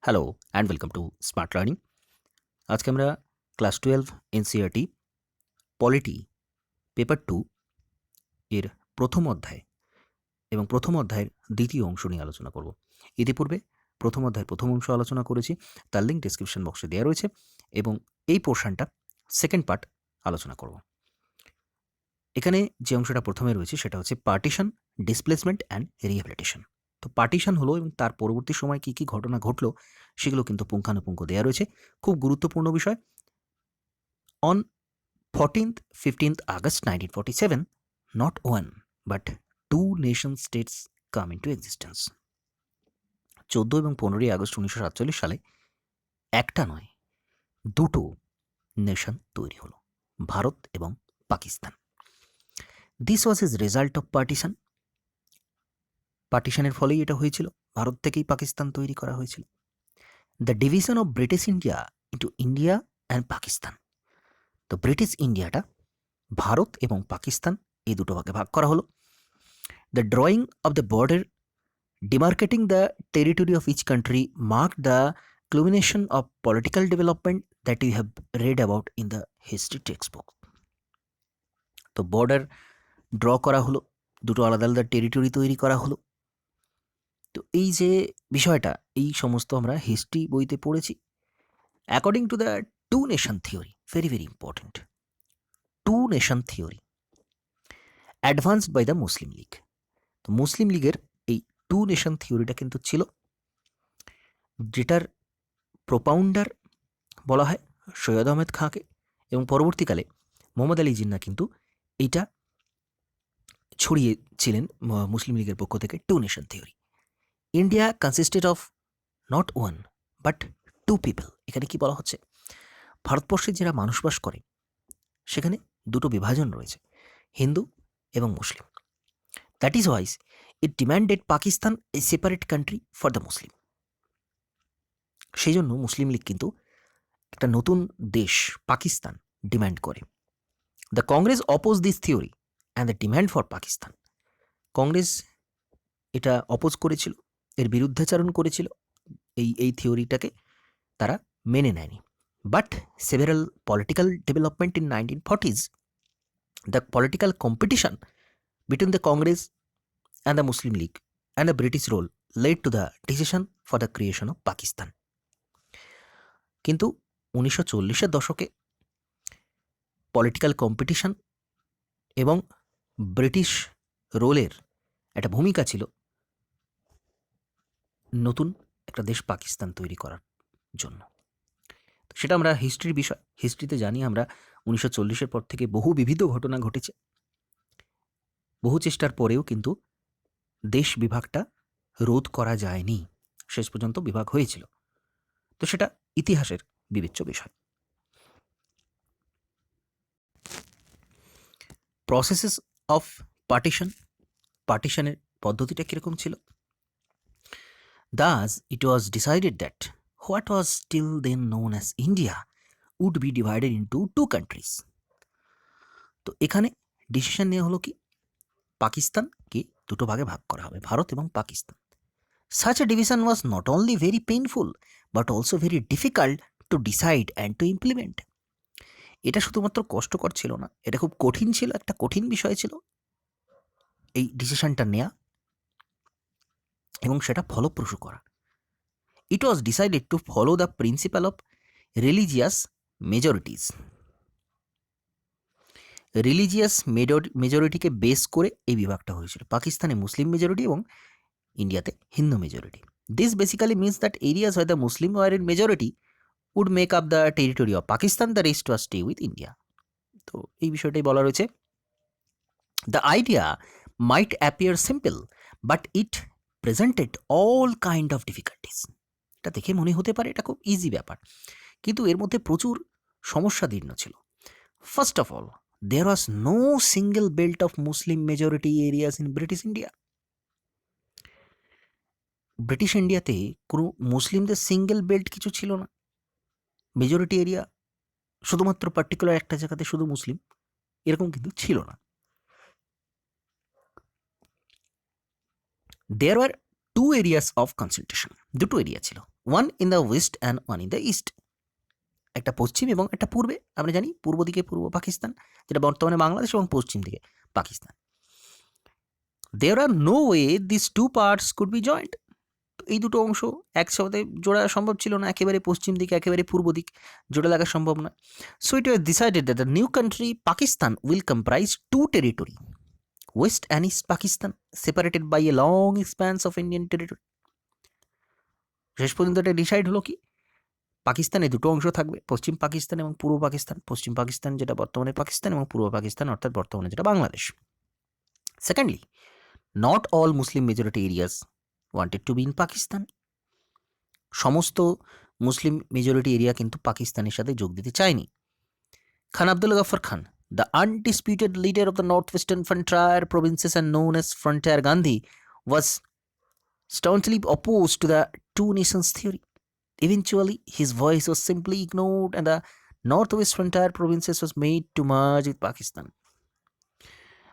Hello and welcome to smart learning. আজকে আমরা class 12 NCERT polity paper 2 এর প্রথম অধ্যায় এবং প্রথম অধ্যায়ের দ্বিতীয় অংশ নিয়ে আলোচনা করব। ইতিপূর্বে প্রথম অধ্যায়ের প্রথম অংশ আলোচনা করেছি, তার লিঙ্ক ডেসক্রিপশন বক্সে দেওয়া রয়েছে এবং এই পোর্শনটা সেকেন্ড পার্ট আলোচনা করব। এখানে যে অংশটা প্রথমে রয়েছে সেটা হচ্ছে পার্টিশন, ডিসপ্লেসমেন্ট অ্যান্ড রিহ্যাবিলিটেশন। তো পার্টিশন হলো এবং তার পরবর্তী সময় কী কী ঘটনা ঘটলো সেগুলো কিন্তু পুঙ্খানুপুঙ্খ দেওয়া রয়েছে। খুব গুরুত্বপূর্ণ বিষয়। On 14th 15th August 1947, not one but two nation states come into existence. 14 এবং 15ই আগস্ট 1947 সালে একটা নয় দুটো নেশন তৈরি হলো, ভারত এবং Pakistan. This was is result of partition. পার্টিশনের ফলেই এটা হয়েছিল, ভারত থেকেই পাকিস্তান তৈরি করা হয়েছিল। The division of British India into India and Pakistan. তো ব্রিটিশ ইন্ডিয়াটা ভারত এবং পাকিস্তান এই দুটো ভাগে ভাগ করা হলো। The drawing of the border demarcating the territory of each country marked the culmination of political development that we have read about in the history textbook. তো border draw করা হলো, দুটো আলাদা আলাদা টেরিটরি তৈরি করা হলো। তো এই যে বিষয়টা, এই সমস্ত আমরা হিস্ট্রি বইতে পড়েছি। According to the two nation theory, very very important, two nation theory advanced by the Muslim League. তো মুসলিম লীগের এই টু নেশন থিওরিটা কিন্তু ছিল, যেটার প্রোপাউন্ডার বলা হয় সৈয়দ আহমেদ খাঁকে, এবং পরবর্তীকালে মোহাম্মদ আলী জিন্না কিন্তু এইটা ছড়িয়েছিলেন মুসলিম লীগের পক্ষ থেকে two nation theory. India consisted of not one but two people. এখানে কি বলা হচ্ছে, ভারতবর্ষে যারা মানুষ বাস করে সেখানে দুটো বিভাজন রয়েছে, হিন্দু এবং Muslim. That is wise it demanded Pakistan a separate country for the Muslim. সেই জন্য মুসলিম লীগ কিন্তু একটা নতুন দেশ পাকিস্তান ডিম্যান্ড করে। The Congress oppose this theory and the demand for Pakistan. Congress এটা অপোজ করেছিল, এর বিরুদ্ধাচারণ করেছিল, এই থিওরিটাকে তারা মেনে নেয়নি। But several political development in 1940s, the political competition between the Congress and the Muslim League and the British role led to the decision for the creation of Pakistan. কিন্তু 1940-এর দশকে পলিটিক্যাল কম্পিটিশন এবং ব্রিটিশ রোলের একটা ভূমিকা ছিল নতুন একটা দেশ পাকিস্তান তৈরি করার জন্য। সেটা আমরা হিস্ট্রির বিষয়, হিস্ট্রিতে জানি আমরা 1940-এর পর থেকে বহু বিবিধ ঘটনা ঘটেছে, বহু চেষ্টার পরেও কিন্তু দেশ বিভাগটা রোধ করা যায়নি, শেষ পর্যন্ত বিভাগ হয়েছিল। তো সেটা ইতিহাসের বিবেচ্য বিষয়। প্রসেসেস অফ পার্টিশন, পার্টিশনের পদ্ধতিটা কীরকম ছিল? Thus, it was decided that what was till then known as India would be divided into two countries. তো এখানে ডিসিশন নেওয়া হলো কি, পাকিস্তানকে দুটো ভাগে ভাগ করা হবে, ভারত এবং Pakistan. Such a division was not only very painful but also very difficult to decide and to implement. এটা শুধুমাত্র কষ্টকর ছিল না, এটা খুব কঠিন ছিল, একটা কঠিন বিষয় ছিল এই ডিসিশনটা নেওয়া এবং সেটা ফলপ্রসূ করা। It was decided to follow the principle of religious majorities. Religious মেজরিটিকে বেস করে এই বিভাগটা হয়েছিল, পাকিস্তানে মুসলিম মেজরিটি এবং ইন্ডিয়াতে Hindu majority. This basically means that areas where the Muslim were in majority would make up the territory of Pakistan, the rest was stay with India. তো এই বিষয়টাই বলা রয়েছে। The idea might appear simple but it presented all kind of difficulties. এটা দেখে মনে হতে পারে এটা খুব ইজি ব্যাপার, কিন্তু এর মধ্যে প্রচুর সমস্যাদীর্ণ ছিল। First of all, there was no single belt of Muslim majority areas in British India. British ইন্ডিয়াতে কোনো মুসলিমদের সিঙ্গেল বেল্ট কিছু ছিল না, মেজরিটি এরিয়া শুধুমাত্র পার্টিকুলার একটা জায়গাতে শুধু মুসলিম, এরকম কিন্তু ছিল না। There were two areas of consultation, দুটো এরিয়া ছিল, one in the west and one in the east, একটা পশ্চিম এবং একটা পূর্বে। আমরা জানি পূর্ব দিকে পূর্ব পাকিস্তান, যেটা বর্তমানে বাংলাদেশ, এবং পশ্চিম দিকে Pakistan. There are no way this two parts could be joint. এই দুটো অংশ একসাথে জোড়া সম্ভব ছিল না, একেবারে পশ্চিম দিক একেবারে পূর্ব দিক জোড়া লাগা সম্ভব নয়। So it was decided that the new country Pakistan will comprise two territory, west and east Pakistan, separated by a long expanse of Indian territory. শেষ পর্যন্ত এটা ডিসাইড হলো কি, পাকিস্তানে দুটো অংশ থাকবে, পশ্চিম পাকিস্তান এবং পূর্ব পাকিস্তান। পশ্চিম পাকিস্তান যেটা বর্তমানে পাকিস্তান, এবং পূর্ব পাকিস্তান অর্থাৎ বর্তমানে যেটা Bangladesh. Secondly, not all Muslim majority areas wanted to be in Pakistan. সমস্ত মুসলিম মেজরিটি এরিয়া কিন্তু পাকিস্তানের সাথে যোগ দিতে চায়নি। খান আব্দুল গফর খান, the undisputed leader of the northwestern frontier provinces and known as Frontier Gandhi, was staunchly opposed to the two nations theory. Eventually, his voice was simply ignored and the northwest frontier provinces was made to merge with Pakistan.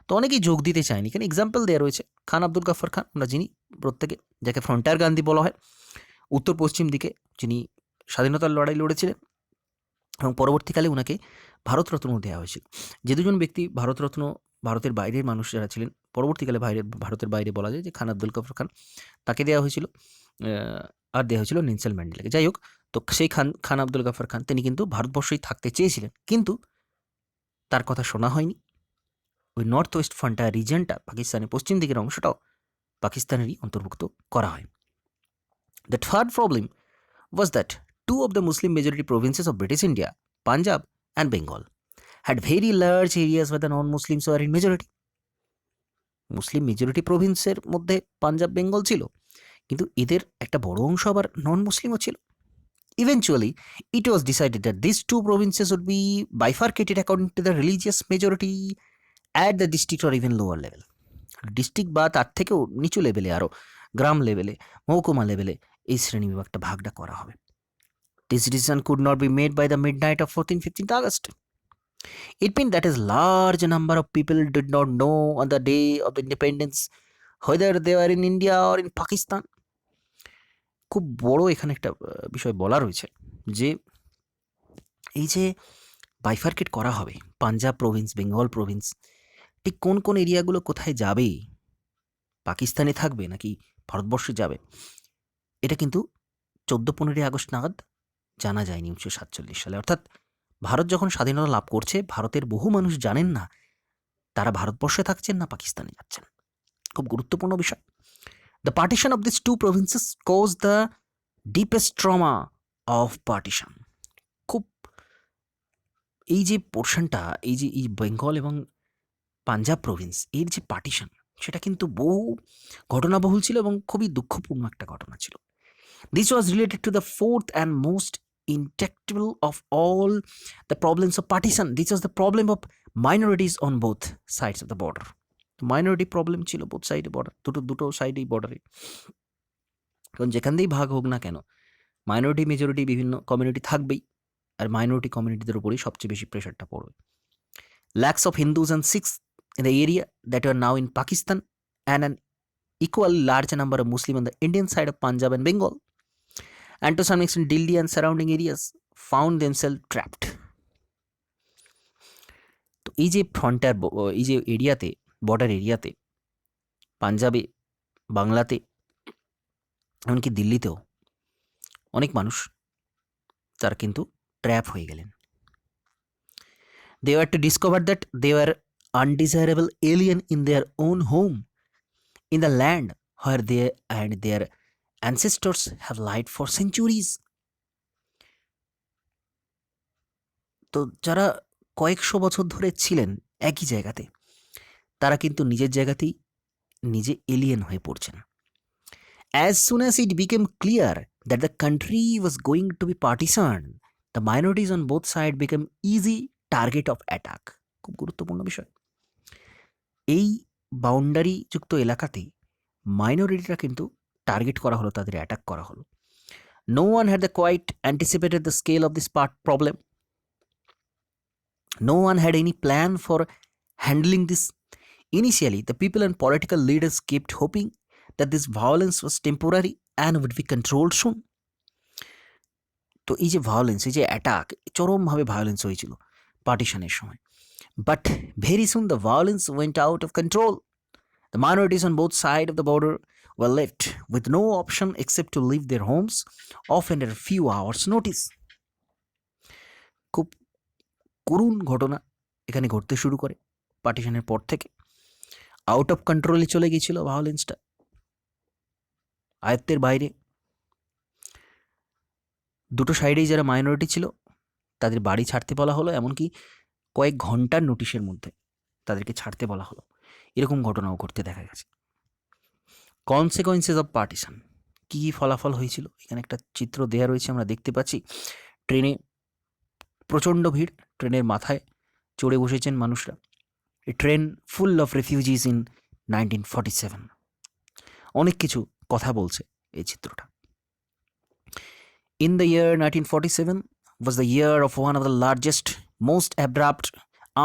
তো অনেকেই যোগ দিতে চায়নি। এখানে example দেওয়া রয়েছে, খান আব্দুল গফর খান আমরা যিনি প্রত্যেকে, যাকে ফ্রন্টায়ার গান্ধী বলা হয়, উত্তর পশ্চিম দিকে যিনি স্বাধীনতার লড়াই লড়েছিলেন, এবং পরবর্তীকালে ওনাকে ভারতরত্নও দেওয়া হয়েছিল। যে দুজন ব্যক্তি ভারতরত্ন, ভারতের বাইরের মানুষ যারা ছিলেন, পরবর্তীকালে ভারতের বাইরে বলা যায় যে খান আব্দুল গফর খান, তাকে দেওয়া হয়েছিল, আর দেওয়া হয়েছিল নেলসন ম্যান্ডেলাকে। যাই হোক, তো সেই খান আব্দুল গফর খান তিনি কিন্তু ভারতবর্ষেই থাকতে চেয়েছিলেন, কিন্তু তার কথা শোনা হয়নি। ওই নর্থ ওয়েস্ট ফ্রন্টিয়ার রিজনটা, পাকিস্তানের পশ্চিম দিকের অংশটাও পাকিস্তানেরই অন্তর্ভুক্ত করা হয়। The third problem was that two of the Muslim majority provinces of British India, Punjab and Bengal, had very large areas where the non-Muslims were in majority. Muslim majority প্রভিন্সের মধ্যে পাঞ্জাব বেঙ্গল ছিল, কিন্তু এদের একটা বড় অংশ আবার নন মুসলিমও ছিল। Eventually, it was decided that these two provinces would be bifurcated according to the religious majority at the district or even lower level. District বা তার থেকেও নিচু লেভেলে, আরও গ্রাম লেভেলে, মহকুমা লেভেলে এই শ্রেণী বিভাগটা ভাগটা করা হবে। This decision could not be made by the midnight of 14th-15th August. It meant that a large number of people did not know on the day of the independence whether they were in India or in Pakistan. খুব বড় এখানে একটা বিষয় বলা রয়েছে, যে এই যে বাইফার্কেট করা হবে, পাঞ্জাব প্রভিন্স, বেঙ্গল প্রভিন্স, ঠিক কোন কোন এরিয়াগুলো কোথায় যাবে, পাকিস্তানে থাকবে নাকি ভারতবর্ষে যাবে, এটা কিন্তু 14-15 আগস্ট নাগাদ জানা যায়নি 1947 সালে। অর্থাৎ ভারত যখন স্বাধীনতা লাভ করছে, ভারতের বহু মানুষ জানেন না তারা ভারতবর্ষে থাকছেন না পাকিস্তানে যাচ্ছেন। খুব গুরুত্বপূর্ণ বিষয়। The partition of this two provinces cause the deepest trauma of partition. খুব এই যে পোর্শনটা, এই যে এই বেঙ্গল এবং পাঞ্জাব প্রভিন্স, এর যে পার্টিশন, সেটা কিন্তু বহু ঘটনাবহুল ছিল এবং খুবই দুঃখপূর্ণ একটা ঘটনা ছিল। This was related to the fourth and most intractable of all the problems of partition. This was the problem of minorities on both sides of the border. Minority problem ছিল both side border, দুটো সাইডেই বর্ডারে। কারণ যেখান দিয়েই ভাগ হোক না কেন, মাইনরিটি মেজরিটি বিভিন্ন কমিউনিটি থাকবেই, আর মাইনরিটি কমিউনিটিদের উপরেই সবচেয়ে বেশি প্রেশারটা পড়বে। Lakhs of Hindus and Sikhs in the area that are now in Pakistan and an equal large number of Muslims on the Indian side of Punjab and Bengal, and to some extent Delhi and surrounding areas, found themselves trapped. তো এই যে frontier, এই যে এরিয়াতে, border এরিয়াতে, পাঞ্জাবে, বাংলাতে, এমনকি দিল্লিতেও অনেক মানুষ তারা কিন্তু ট্র্যাপ হয়ে গেলেন। They were to discover that they were undesirable alien in their own home, in the land where they and their ancestors have lived for centuries. তো যারা কয়েকশো বছর ধরে ছিলেন একই জায়গাতে, তারা কিন্তু নিজের জায়গাতেই নিজে এলিয়েন হয়ে পড়ছেন। As soon as it became clear that the country was going to be partitioned, the minorities on both sides became easy target of attack. খুব গুরুত্বপূর্ণ বিষয়। এই বাউন্ডারি যুক্ত এলাকাতে মাইনরিটিরা কিন্তু টার্গেট করা হলো, তাদের অ্যাটাক করা হলো। No one had quite anticipated the scale of this problem. No one had any plan for handling this. Initially, the people and political leaders kept hoping that this violence was temporary and would be controlled soon. তো এই যে violence, এই যে attack, চরমভাবে violence হয়েছিল পার্টিশনের সময়। But very soon the violence went out of control. The minorities on both sides of the border were left with no option except to leave their homes, often at a few hours' notice. খুব করুণ ঘটনা এখানে ঘটতে শুরু করে পার্টিশনের পর থেকে। Out of কন্ট্রোলে চলে গিয়েছিল ভায়োলেন্সটা, আয়ত্তের বাইরে। দুটো সাইডেই যারা মাইনরিটি ছিল তাদের বাড়ি ছাড়তে বলা হলো, এমনকি কয়েক ঘন্টার নোটিশের মধ্যে তাদেরকে ছাড়তে বলা হলো। এরকম ঘটনাও ঘটতে দেখা গেছে। কনসিকোয়েন্সেস অফ পার্টিশন, কী কী ফলাফল হয়েছিল এখানে একটা চিত্র দেওয়া রয়েছে, আমরা দেখতে পাচ্ছি। ট্রেনে প্রচণ্ড ভিড়, ট্রেনের মাথায় চড়ে বসেছেন মানুষরা। A train full of refugees in 1947। অনেক কিছু কথা বলছে এই চিত্রটা। In the year 1947 was the year of one of the largest, most abrupt,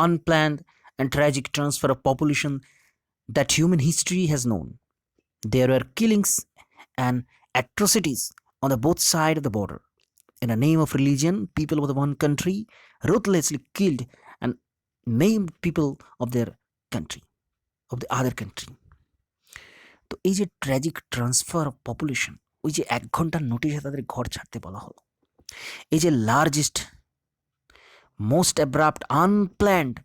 unplanned and tragic transfer of population that human history has known. There were killings and atrocities on the both sides of the border. In the name of religion, people of the one country ruthlessly killed and maimed people of their country, of the other country. তো এই যে tragic transfer of population, ওই যে 1 ঘন্টার নোটিশে তাদের ঘর ছাড়তে বলা হলো, এই যে লার্জেস্ট, মোস্ট অ্যাব্রাপ্ট, আনপ্ল্যান্ড,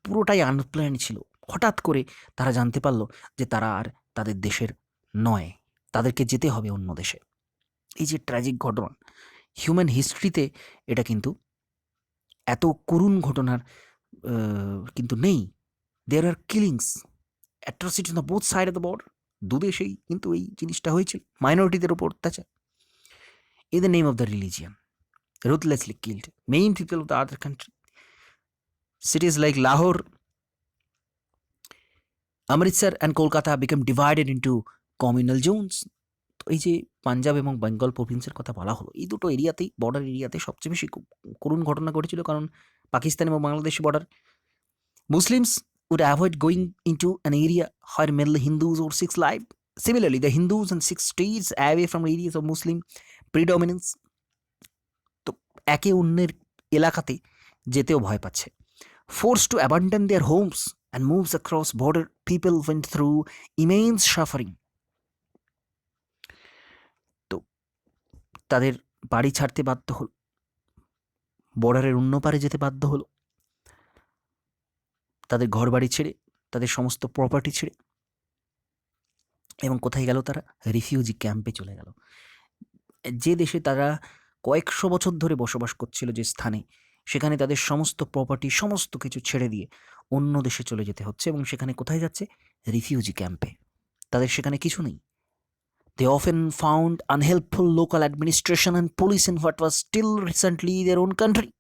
পুরোটাই আনপ্ল্যান্ড ছিল। হঠাৎ করে তারা জানতে পারলো যে তারা আর তাদের দেশের নয়, তাদেরকে যেতে হবে অন্য দেশে। এই যে ট্র্যাজিক ঘটনা, হিউম্যান হিস্ট্রিতে এটা কিন্তু এত করুণ ঘটনার কিন্তু নেই। There are killings, atrocity on the both side of the border. দুদেশেই কিন্তু এই জিনিসটা হয়েছিল, মাইনরিটিদের উপর অত্যাচার। In the name of the religion, ruthlessly killed main people of the other country. Cities like Lahore, Amritsar and Kolkata became divided into communal zones. তো এই যে পাঞ্জাব এবং বেঙ্গল প্রভিন্সের কথা বলা হলো, এই দুটো এরিয়াতেই, বর্ডার এরিয়াতে সবচেয়ে বেশি করুণ ঘটনা ঘটেছিল, কারণ পাকিস্তান এবং Bangladesh border. Muslims would avoid going into an area where mainly Hindus or Sikhs lived. Similarly, the Hindus and Sikhs stayed away from areas of Muslim predominance. তো একে অন্যের এলাকাতে যেতেও ভয় পাচ্ছে। Forced to abandon their homes and moves across border, people went through immense suffering. তো তাদের বাড়ি ছাড়তে বাধ্য হল, বর্ডারের অন্য পারে যেতে বাধ্য হলো, তাদের ঘর বাড়ি ছেড়ে, তাদের সমস্ত প্রপার্টি ছেড়ে। এবং কোথায় গেল তারা? রিফিউজি ক্যাম্পে চলে গেল। যে দেশে তারা কয়েকশো বছর ধরে বসবাস করছিল, যে স্থানে, সেখানে তাদের সমস্ত প্রপার্টি, সমস্ত কিছু ছেড়ে দিয়ে অন্য দেশে চলে যেতে হচ্ছে। এবং সেখানে কোথায় যাচ্ছে? রিফিউজি ক্যাম্পে। তাদের সেখানে কিছু নেই। They often found unhelpful local administration and police in what was still recently their own country.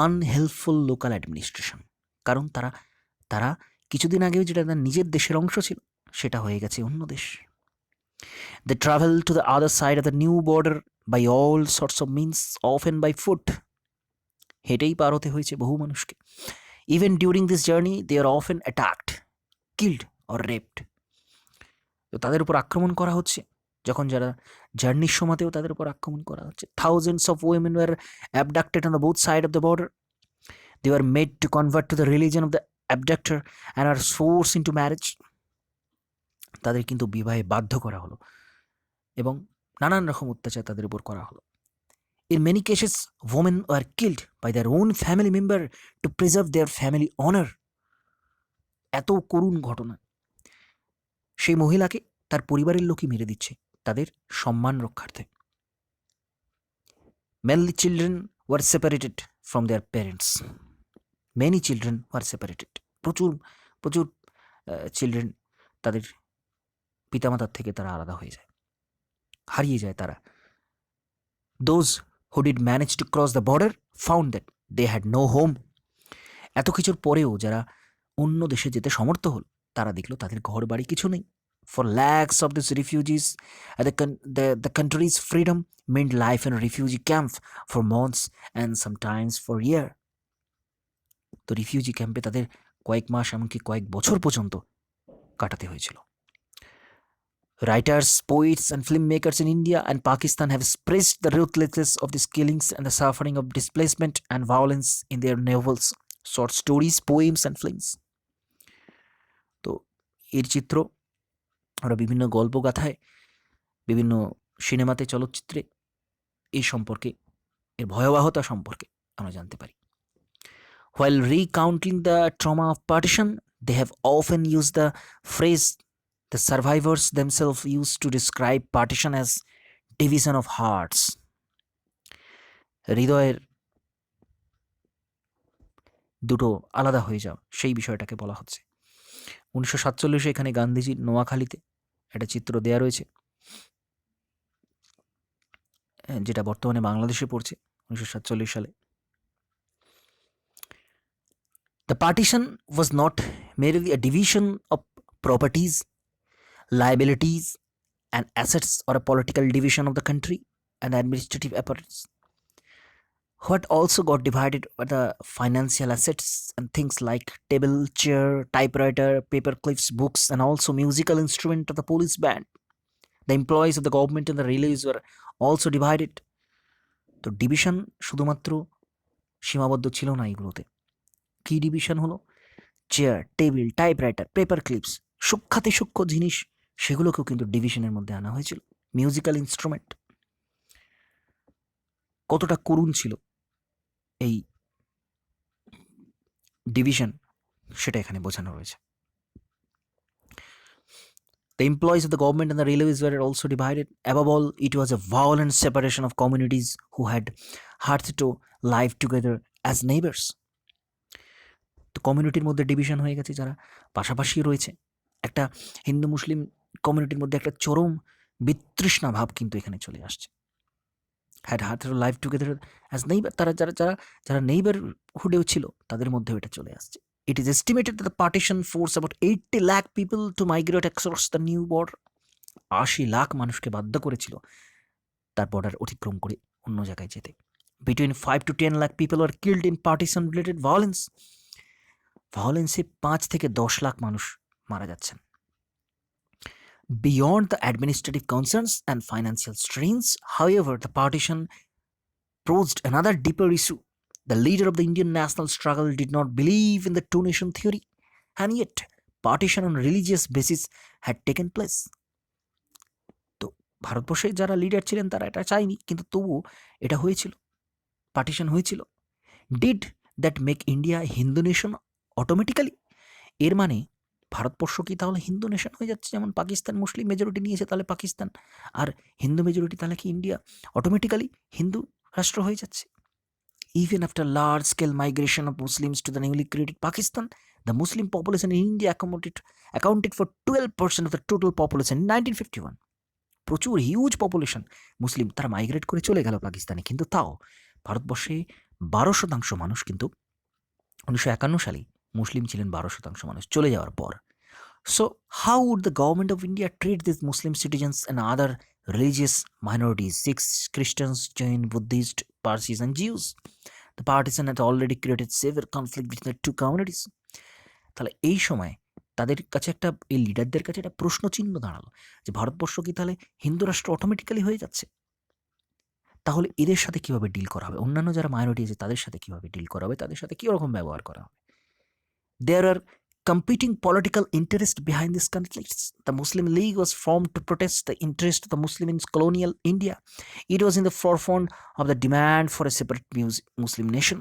Unhelpful local administration, কারণ তারা কিছুদিন আগেও যেটা তার নিজের দেশের অংশ ছিল, সেটা হয়ে গেছে অন্য দেশ। They travel to the other side of the new border by all sorts of means, often by foot. হেঁটেই পার হতে হয়েছে বহু মানুষকে। Even during this journey, they are often attacked, killed or raped. তো তাদের উপর আক্রমণ করা হচ্ছে, যখন যারা জার্নির সময়তেও তাদের উপর আক্রমণ করা হচ্ছে। Thousands of women were abducted on the both sides of the border. They were made to convert to the religion of the abductor and are forced into marriage. তাদের কিন্তু বিবাহে বাধ্য করা হলো এবং নানান রকম অত্যাচার তাদের উপর করা হলো। In many cases, women were killed by their own family member to preserve their family honor. এত করুণ ঘটনা, সেই মহিলাকে তার পরিবারের লোকই মেরে দিচ্ছে তাদের সম্মান রক্ষার্থে। Mainly children were separated from their parents. Many children were separated. প্রচুর চিলড্রেন তাদের পিতামাতার থেকে তারা আলাদা হয়ে যায়, হারিয়ে যায় তারা। Those who did manage to cross the border found that they had no home. এত কিছুর পরেও যারা অন্য দেশে যেতে সমর্থ হল, তারা দেখলো তাদের ঘর বাড়ি কিছু নেই। For lakhs of these refugees, the country's freedom meant life in a refugee camp for months and sometimes for years. তো রিফিউজি ক্যাম্পে তাদের কয়েক মাস এমনকি কয়েক বছর পর্যন্ত কাটাতে হয়েছিল। Writers, poets, and filmmakers in India and Pakistan have expressed the ruthlessness of these killings and the suffering of displacement and violence in their novels, short stories, poems, and films. তো এর চিত্র আমরা বিভিন্ন গল্পগাথায়, বিভিন্ন সিনেমাতে, চলচ্চিত্রে এই সম্পর্কে, এর ভয়াবহতা সম্পর্কে আমরা জানতে পারি। While recounting the trauma of partition, they have often used the phrase the survivors themselves used to describe partition as division of hearts. হৃদয়ের দুটো আলাদা হয়ে যাওয়া, সেই বিষয়টাকে বলা হচ্ছে। 1947 এখানে গান্ধীজির নোয়াখালীতে একটা চিত্র দেয়া রয়েছে, যেটা বর্তমানে বাংলাদেশে পড়ছে 1947 সালে। The partition was not merely a division of properties, liabilities, and assets, or a political division of the country and administrative apparatus. What also got divided were the financial assets and things like table, chair, typewriter, paper clips, books, and also musical instrument of the police band. The employees of the government and the railways were also divided. তো division শুধুমাত্র সীমাবদ্ধ ছিল না এগুলোতে। কি division হলো? Chair, table, typewriter, paper clips, সূক্ষাতি সূক্ষ্ম জিনিস, সেগুলোকেও কিন্তু ডিভিশনের মধ্যে আনা হয়েছিল। মিউজিক্যাল ইনস্ট্রুমেন্ট, কতটা করুণ ছিল এই ডিভিশন, সেটা এখানে বোঝানো রয়েছে। The employees of the government and the railways were also divided. Above all, it was a violent separation of communities who had had to live together as neighbors. তো কমিউনিটির মধ্যে ডিভিশন হয়ে গেছে, যারা পাশাপাশি রয়েছে। একটা হিন্দু মুসলিম কমিউনিটির মধ্যে একটা চরম বিতৃষ্ণা ভাব কিন্তু এখানে চলে আসছে। Had heart live together as neighbour, তারা যারা যারা যারা নেইবারহুডেও ছিল তাদের মধ্যেও এটা চলে আসছে। It is estimated that the partition forced about 80 lakh people to migrate across the new border. 80 lakh মানুষকে বাধ্য করেছিল তার বর্ডার অতিক্রম করে অন্য জায়গায় যেতে। Between 5 to 10 lakh people were killed in partition related violence. ভায়োলেন্সে 5 থেকে 10 লাখ মানুষ মারা যাচ্ছেন। Beyond the administrative concerns and financial strains, however, the partition posed another deeper issue. The leader of the Indian national struggle did not believe in the two-nation theory, and yet partition on religious basis had taken place. তো ভারতবর্ষে যারা leader ছিলেন তারা এটা চায়নি, কিন্তু তবুও এটা হয়েছিল, পার্টিশন হয়েছিল। Did that make India a Hindu nation automatically? এর মানে ভারতবর্ষ কি তাহলে হিন্দু নেশন হয়ে যাচ্ছে? যেমন পাকিস্তান মুসলিম মেজরিটি নিয়েছে, তাহলে পাকিস্তান, আর হিন্দু মেজরিটি, তাহলে কি ইন্ডিয়া অটোমেটিক্যালি হিন্দু রাষ্ট্র হয়ে যাচ্ছে? Even after large-scale migration of Muslims to the newly created Pakistan, the Muslim population in India accounted for 12% of the total population in 1951. প্রচুর হিউজ পপুলেশন মুসলিম, তারা মাইগ্রেট করে চলে গেল পাকিস্তানে, কিন্তু তাও ভারতবর্ষে 12% মানুষ কিন্তু 1951 সালে মুসলিম ছিলেন, 12% মানুষ চলে যাওয়ার পর। So how would the government of India treat these Muslim citizens and other religious minorities, Sikhs, Christians, Jain, Buddhists, Parsis and Jews? The partition had already created severe conflict between the two communities. তাহলে এই সময় তাদের কাছে একটা, এই লিডারদের কাছে একটা প্রশ্ন চিহ্ন দাঁড়ালো যে ভারতবর্ষ কি তাহলে হিন্দু রাষ্ট্র অটোমেটিক্যালি হয়ে যাচ্ছে? তাহলে এদের সাথে কিভাবে ডিল করা হবে? অন্যান্য যারা মাইনরিটি আছে তাদের সাথে কিভাবে ডিল করা হবে? তাদের সাথে কীরকম ব্যবহার করা হবে? There are competing political interests behind these conflicts. The Muslim League was formed to protest the interest of the Muslim in colonial India. It was in the forefront of the demand for a separate Muslim nation.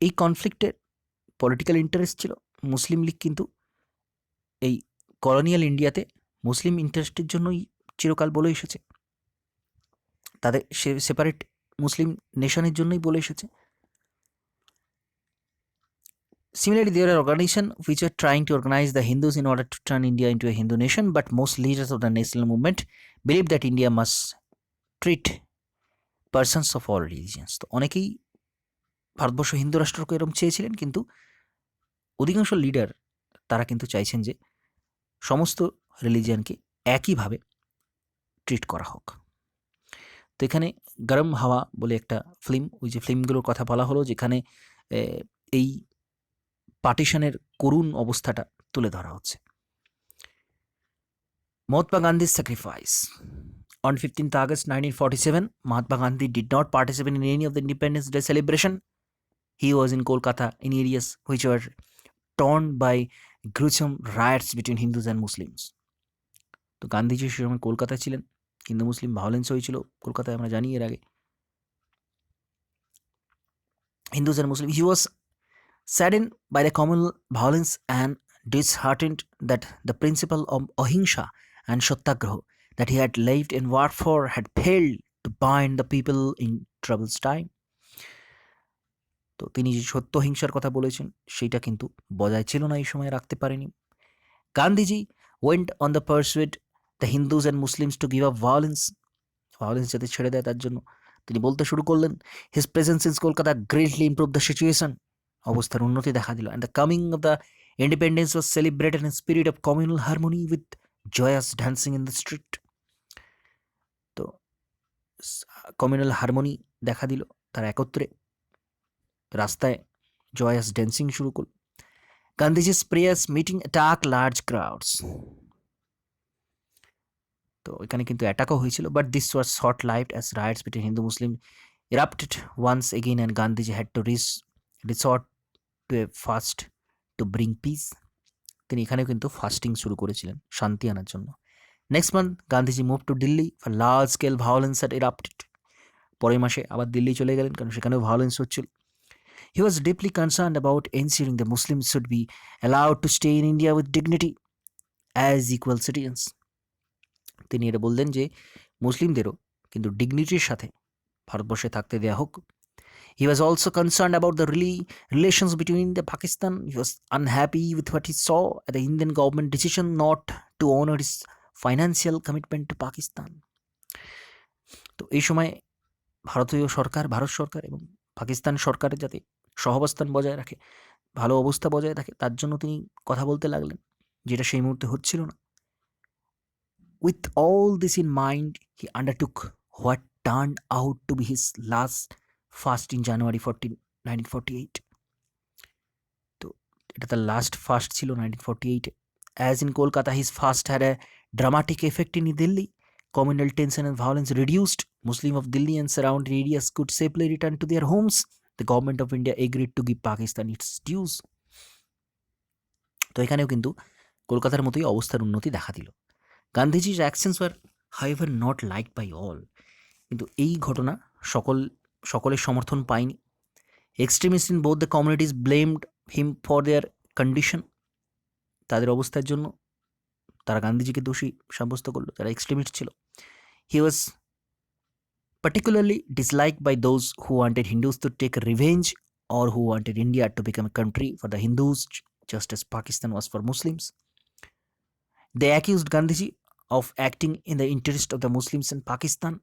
এই কনফ্লিক্টের political interest ছিল। মুসলিম League কিন্তু এই colonial ইন্ডিয়াতে মুসলিম ইন্টারেস্টের জন্যই চিরকাল বলে এসেছে, তাদের সেপারেট মুসলিম নেশনের জন্যই বলে এসেছে। Similarly, there are organizations which are trying to organize the Hindus in order to turn India into a Hindu nation, but most leaders of the national movement believe that India must treat persons of all religions. তো অনেকেই ভারতবর্ষ হিন্দু রাষ্ট্রকে এরকম চেয়েছিলেন, কিন্তু অধিকাংশ leader তারা কিন্তু চাইছেন যে সমস্ত রিলিজিয়ানকে একইভাবে ট্রিট করা হোক। তো এখানে গরম হাওয়া বলে একটা ফিল্ম, ওই যে ফিল্মগুলোর কথা বলা হলো, যেখানে এই পার্টিশনের করুণ অবস্থাটা তুলে ধরা হচ্ছে। Mahatma Gandhi's sacrifice. On 15th August 1947, Mahatma Gandhi did not participate in any of the Independence Day celebration. He was in Kolkata in areas which were torn by gruesome riots between Hindus and Muslims. তো গান্ধীজি সে সময় কলকাতায় ছিলেন, হিন্দু মুসলিম violence হয়েছিল কলকাতায়, আমরা জানি এর আগে। Hindus and Muslims. He was saddened by the communal violence and disheartened that the principle of ahimsa and satyagraha that he had lived and worked for had failed to bind the people in troubles time. তো তিনি যে সত্য হিংসার কথা বলেছেন সেটা কিন্তু বজায় ছিল না, এই সময় রাখতে পারেনি। Gandhiji went on the pursuit the Hindus and Muslims to give up violence যাতে ছেড়ে দেয় তার জন্য তিনি বলতে শুরু করলেন। His presence in Kolkata greatly improved the situation. অবস্থার উন্নতি দেখা দিল, and the coming of the independence was celebrated in a spirit of communal harmony with joyous dancing in the street. তো কমিউনাল হারমোনি দেখা দিল, তারা একত্রে রাস্তায় জয়াস ড্যান্সিং শুরু করল। গান্ধীজি's prayers meeting attack large crowds. তো এখানে কিন্তু অ্যাটাকও হয়েছিল, but this was short lived as riots between Hindu Muslim erupted once again and Gandhiji had to resort to a fast to bring peace. তিনি এখানেও কিন্তু ফাস্টিং শুরু করেছিলেন শান্তি আনার জন্য। Next month Gandhiji move to Delhi for large scale violence had erupted. পরের মাসে আবার দিল্লি চলে গেলেন, কারণ সেখানেও ভায়োলেন্স হচ্ছিল। He was deeply concerned about ensuring the Muslims should be allowed to stay in India with dignity as equal citizens. তিনি এটা বললেন যে মুসলিমদেরও কিন্তু ডিগনিটির সাথে ভারতবর্ষে থাকতে দেয়া হোক। He was also concerned about the relations between the Pakistan. He was unhappy with what he saw at the Indian government decision not to honor his financial commitment to Pakistan. তো এই সময় ভারত সরকার এবং পাকিস্তান সরকারের যাতে সহাবস্থান বজায় রাখে, ভালো অবস্থা বজায় রাখে, তার জন্য তিনি কথা বলতে লাগলেন, যেটা সেই মুহূর্তে হচ্ছিল না। With all this in mind, he undertook what turned out to be his last fast in January 1948. তো এটা তার লাস্ট ফাস্ট ছিল 1948। As in Kolkata, his fast had a dramatic effect in Delhi. Communal tension and violence reduced. Muslims of Delhi and surrounding areas could safely return to their homes. The government of India agreed to give Pakistan its dues. তো এখানেও কিন্তু কলকাতার মতোই অবস্থার উন্নতি দেখা দিল। গান্ধীজির actions were however not liked by all. কিন্তু এই ঘটনা সকলের সমর্থন পায়নি। Extremist in both the communities blamed him for their condition. তাদের অবস্থার জন্য তারা গান্ধীজিকে দোষী সাব্যস্ত করলো, তারা এক্সট্রিমিস্ট ছিল। হি ওয়াজ particularly disliked by those who wanted Hindus to take revenge or who wanted India to become a country for the Hindus, just as Pakistan was for Muslims. They accused Gandhiji of acting in the interest of the Muslims in Pakistan.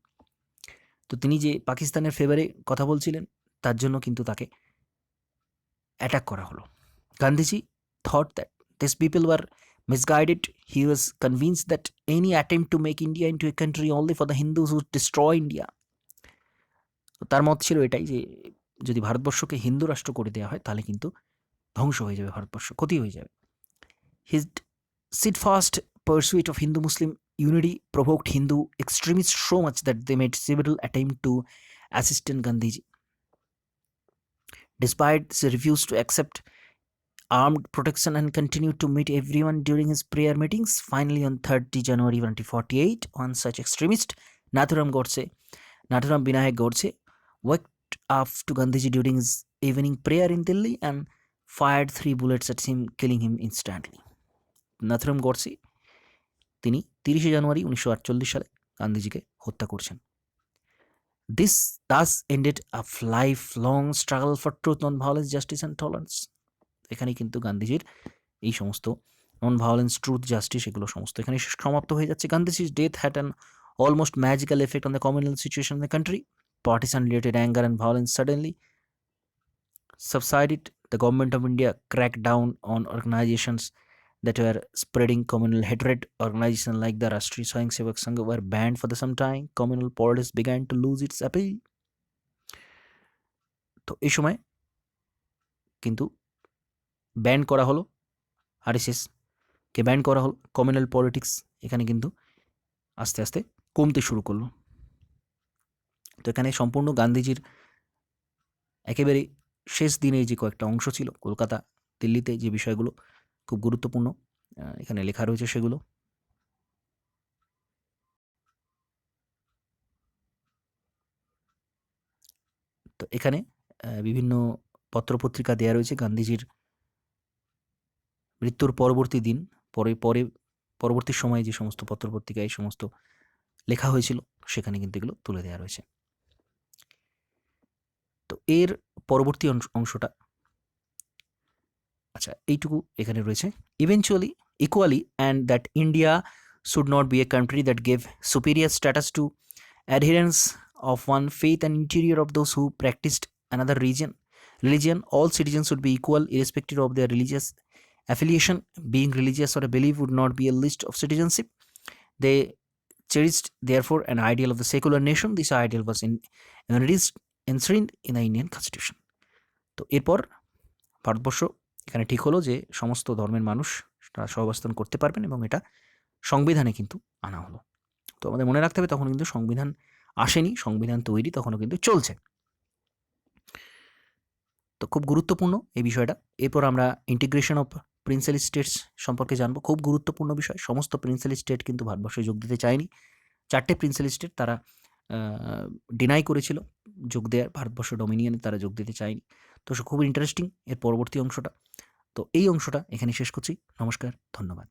তো তিনি যে পাকিস্তানের ফেভারে কথা বলছিলেন তার জন্য কিন্তু তাকে অ্যাটাক করা হলো। Gandhiji thought that these people were misguided. He was convinced that any attempt to make India into a country only for the Hindus would destroy India. তার মত ছিল এটাই যে যদি ভারতবর্ষকে হিন্দু রাষ্ট্র করে দেওয়া হয় তাহলে কিন্তু ধ্বংস হয়ে যাবে ভারতবর্ষ, ক্ষতি হয়ে যাবে। His steadfast pursuit of Hindu-Muslim unity provoked Hindu extremists so much that they made several attempts to assist Gandhiji. Despite his refuse to accept armed protection and continued to meet everyone during his prayer meetings, finally on 30 January 1948, one such extremist, Nathuram Vinayak Godse, walked up to Gandhiji during his evening prayer in Delhi and fired 3 bullets at him, killing him instantly. Nathuram Godse তিনি 30 জানুয়ারি 1948 সালে গান্ধীজিকে হত্যা করছেন। This thus ended a lifelong struggle for truth, non-violence, justice and tolerance. এখানে কিন্তু গান্ধীজির এই সমস্ত non violence, truth, justice এগুলো সমস্ত এখানে সমাপ্ত হয়ে যাচ্ছে। গান্ধীজির death had an almost magical effect on the communal situation in the country. Partisan-related anger and violence suddenly subsided. The government of India cracked down on organizations that were spreading communal hatred. Organizations like the Rashtriya Swayam Sevak Sangh were banned for some time. Communal politics began to lose its appeal. তো এই সময় কিন্তু ban করা হলো, আরএসএসকে ban করা হলো, communal politics এখানে কিন্তু আস্তে আস্তে কমতে শুরু করলো। তো এখানে সম্পূর্ণ গান্ধীজির একেবারে শেষ দিনের যে কয়েকটা অংশ ছিল কলকাতা, দিল্লিতে যে বিষয়গুলো খুব গুরুত্বপূর্ণ এখানে লেখা রয়েছে সেগুলো। তো এখানে বিভিন্ন পত্রপত্রিকা দেয়া রয়েছে গান্ধীজির মৃত্যুর পরবর্তী দিন, পরবর্তী সময়ে যে সমস্ত পত্রপত্রিকা এই সমস্ত লেখা হয়েছিল সেখানে কিন্তু এগুলো তুলে দেওয়া রয়েছে। তো এর পরবর্তী অংশটা, আচ্ছা এইটুকু এখানে রয়েছে। Eventually equally and that India should not be a country that gave superior status to adherents of one faith and interior of those who practiced another religion. All citizens should be equal irrespective of their religious affiliation. Being religious or a belief would not be a list of citizenship. They cherished therefore an ideal of the secular nation. This ideal was enshrined in the Indian constitution. তো এরপর ভারতবর্ষ এখানে ঠিক হলো যে সমস্ত ধর্মের মানুষ তারা সহাবস্থান করতে পারবেন এবং এটা সংবিধানে কিন্তু আনা হলো। তো আমাদের মনে রাখতে হবে তখন কিন্তু সংবিধান আসেনি, সংবিধান তৈরি তখনও কিন্তু চলছে। তো খুব গুরুত্বপূর্ণ এই বিষয়টা। এরপর আমরা ইন্টিগ্রেশন অফ প্রিন্সেলি স্টেটস সম্পর্কে জানবো। খুব গুরুত্বপূর্ণ বিষয়। সমস্ত প্রিন্সেলি স্টেট কিন্তু ভারতবর্ষে যোগ দিতে চায়নি। 4টে প্রিন্সেলি স্টেট তারা ডিনাই করেছিল যোগ দেওয়ার, ভারতবর্ষ ডমিনিয়নে তারা যোগ দিতে চায়নি। তো খুব ইন্টারেস্টিং এর পরবর্তী অংশটা। তো এই অংশটা এখানে শেষ করছি। নমস্কার, ধন্যবাদ।